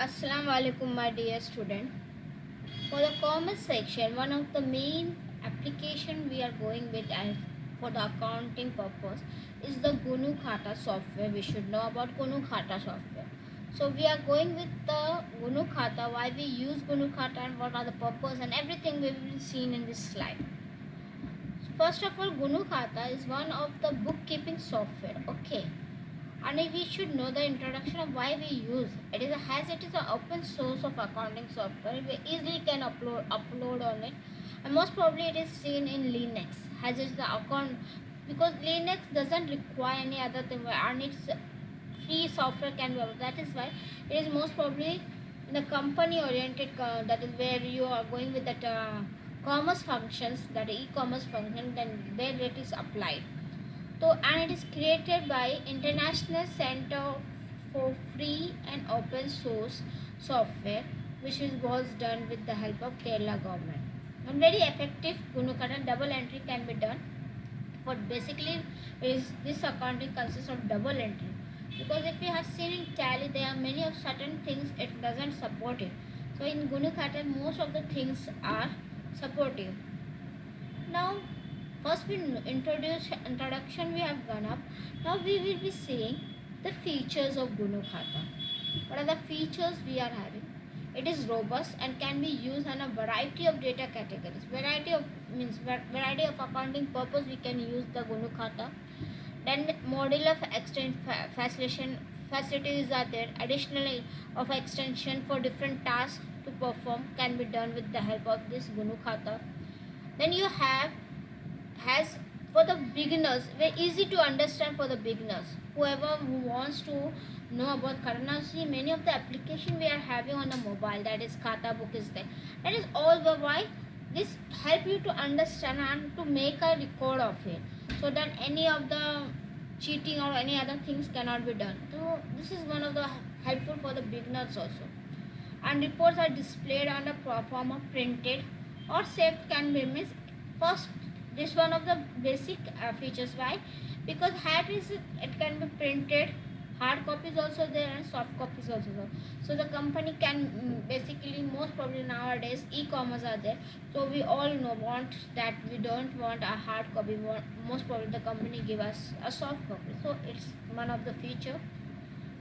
Assalamu alaikum, my dear student. For the commerce section, one of the main application we are going with and for the accounting purpose is the Gunu Khata software. We should know about Gunu Khata software. So we are going with the Gunu Khata, why we use Gunu Khata and what are the purpose and everything we will see in this slide. First of all, Gunu Khata is one of the bookkeeping software. Okay, and we should know the introduction of why we use it is as it is an open source of accounting software. We easily can upload on it, and most probably it is seen in Linux as it's the account, because Linux doesn't require any other thing and it's free software can be available. That is why it is most probably in the company oriented, that is where you are going with that commerce functions, that e-commerce function, then there it is applied. So, and it is created by International Center for Free and Open Source Software, which was done with the help of Kerala government. And very effective Gunukata double entry can be done. What basically is this accounting consists of double entry, because if you have seen in Tally, there are many of certain things it doesn't support it. So in Gunukata, most of the things are supportive. Now, first we introduction we have gone up. Now we will be seeing the features of Gunu Khata. What are the features we are having? It is robust and can be used on a variety of data categories. Variety of accounting purpose we can use the Gunu Khata. Then with modular facilities are there. Additionally of extension for different tasks to perform can be done with the help of this Gunu Khata. Then you have has for the beginners, very easy to understand for the beginners, whoever who wants to know about Khata. Now see, many of the application we are having on the mobile, that is Khata book is there, that is all the why this help you to understand and to make a record of it, so that any of the cheating or any other things cannot be done. So this is one of the helpful for the beginners also. And reports are displayed on the form of printed or saved can be missed. First, this one of the basic features. Why? Because it can be printed, hard copies also there and soft copies also there. So the company can basically, most probably nowadays e-commerce are there, so we all know want that we don't want a hard copy, most probably the company give us a soft copy. So it's one of the feature,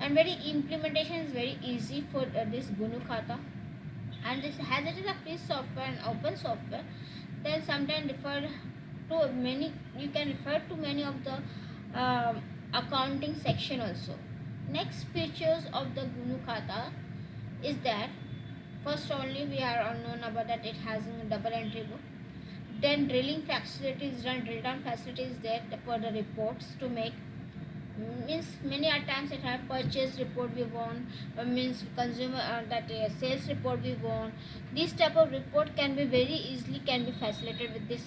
and very implementation is very easy for this Gunu Khata. And this, as it is a free software and open software, then sometimes refer to many, you can refer to many of the accounting section also. Next features of the Gunu Khata is that first only we are unknown about that it has a double entry book. Then drilling facilities, drill down facilities there for the reports to make. Means many a times it have purchase report we want, means consumer sales report we want. This type of report can be very easily can be facilitated with this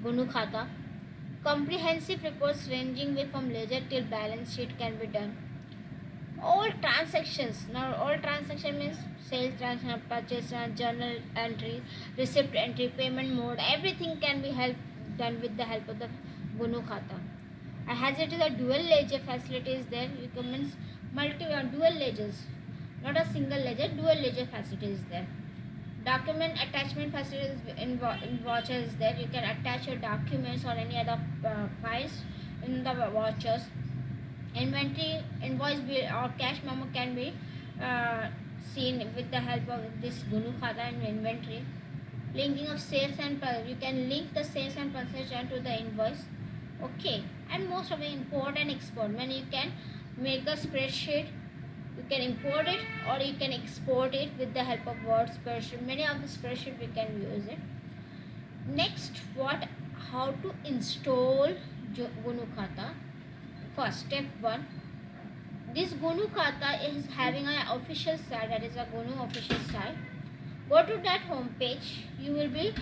Gunu Khata. Comprehensive reports ranging with from ledger till balance sheet can be done. All transactions, now all transaction means sales transaction, purchase, journal entry, receipt entry, payment mode, everything can be done with the help of the Gunu Khata. As it is a dual ledger facility is there, it means dual ledgers, not a single ledger, dual ledger facility is there. Document attachment facilities in Watcher is there. You can attach your documents or any other files in the Watchers. Inventory, invoice bill or cash memo can be seen with the help of this Gunu Khata and inventory. Linking of sales and you can link the sales and purchase to the invoice. Okay, and most of the import and export, when you can make a spreadsheet, you can import it or you can export it with the help of Word spreadsheet. Many of the spreadsheet we can use it. Next, how to install Gunu Khata. First, step 1, this Gunu Khata is having an official site, that is a Gunu official site. Go to that home page, you will be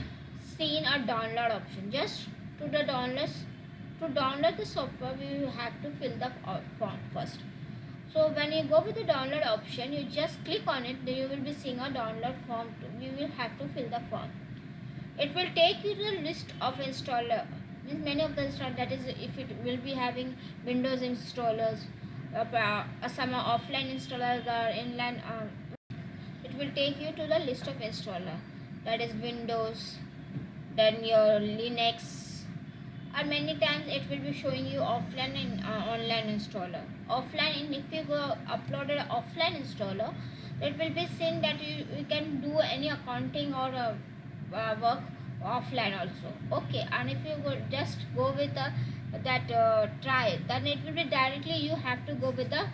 seeing a download option. Just to download the software, we will have to fill the form first. So when you go with the download option, you just click on it, then you will be seeing a download form. You will have to fill the form. It will take you to the list of installer. Means many of the installers, that is if it will be having Windows installers, some offline installers or inline will take you to the list of installer, that is Windows, then your Linux, and many times it will be showing you offline and online installer. Offline, and if you go upload an offline installer, it will be seen that you can do any accounting or work offline also. Okay, and if you go just go with that try, then it will be directly you have to go with the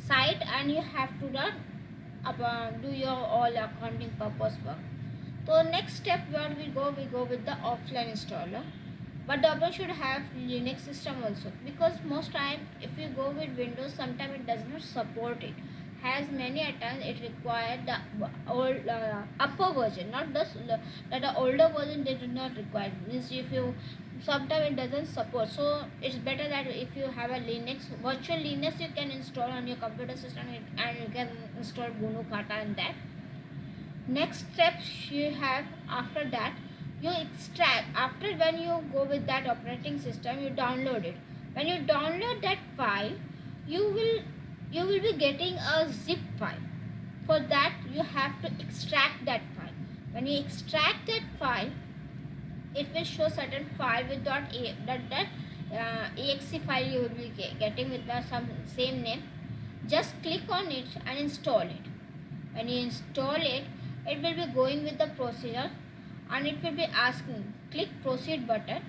site, and you have to do your all accounting purpose work. So next step where we go with the offline installer. But double should have Linux system also, because most time if you go with Windows, sometimes it does not support it. Has many a times it required the old upper version, not the older version they do not require. Means if you sometimes it doesn't support, so it's better that if you have a Linux, virtual Linux you can install on your computer system, and you can install GNU Khata in that. Next steps you have after that, you extract. After when you go with that operating system, you download it. When you download that file, you will be getting a zip file. For that you have to extract that file. When you extract that file, it will show certain file with exe file you will be getting with the some same name. Just click on it and install it. When you install it, it will be going with the procedure, and it will be asking, click proceed button,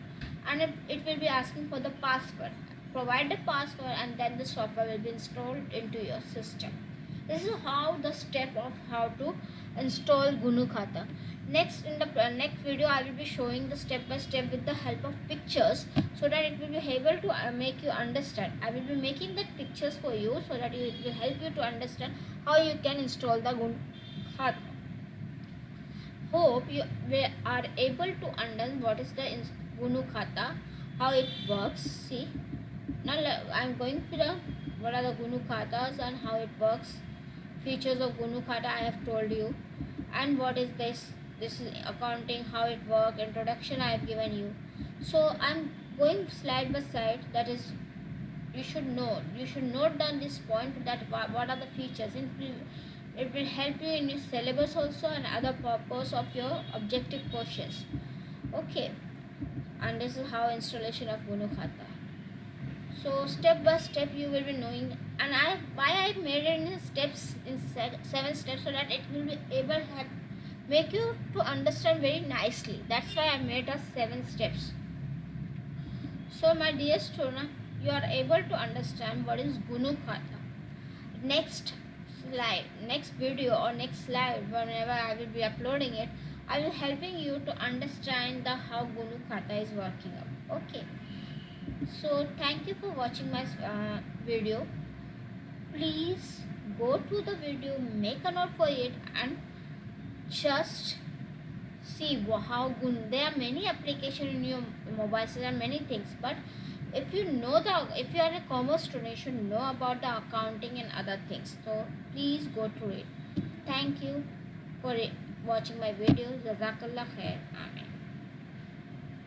and it will be asking for the password. Provide the password, and then the software will be installed into your system. This is how the step of how to install GNU Khata. Next, in the next video, I will be showing the step by step with the help of pictures, so that it will be able to make you understand. I will be making the pictures for you, so that it will help you to understand how you can install the GNU Khata. Hope you are able to understand what is the GNU Khata, how it works. See, now I am going to the what are the GNU Khatas and how it works. Features of GNU Khata I have told you, and what is this? This is accounting, how it works. Introduction I have given you. So I am going slide by slide. That is, you should know. You should note down this point, that what are the features. It will help you in your syllabus also, and other purpose of your objective questions. Okay, and this is how installation of GNU Khata. So step by step you will be knowing, and why I made it in steps, in 7 steps, so that it will be able to make you to understand very nicely. That's why I made us 7 steps. So my dear student, you are able to understand what is GNU Khata. Next slide, next video or next slide, whenever I will be uploading it, I will helping you to understand the how GNU Khata is working out. Okay, so thank you for watching my video. Please go to the video, make a note for it, and just see how GNU. There are many applications in your mobile system, many things, but if you know if you are a commerce student, you should know about the accounting and other things. So please go through it. Thank you for watching my video. Jazakallah khair. Amen.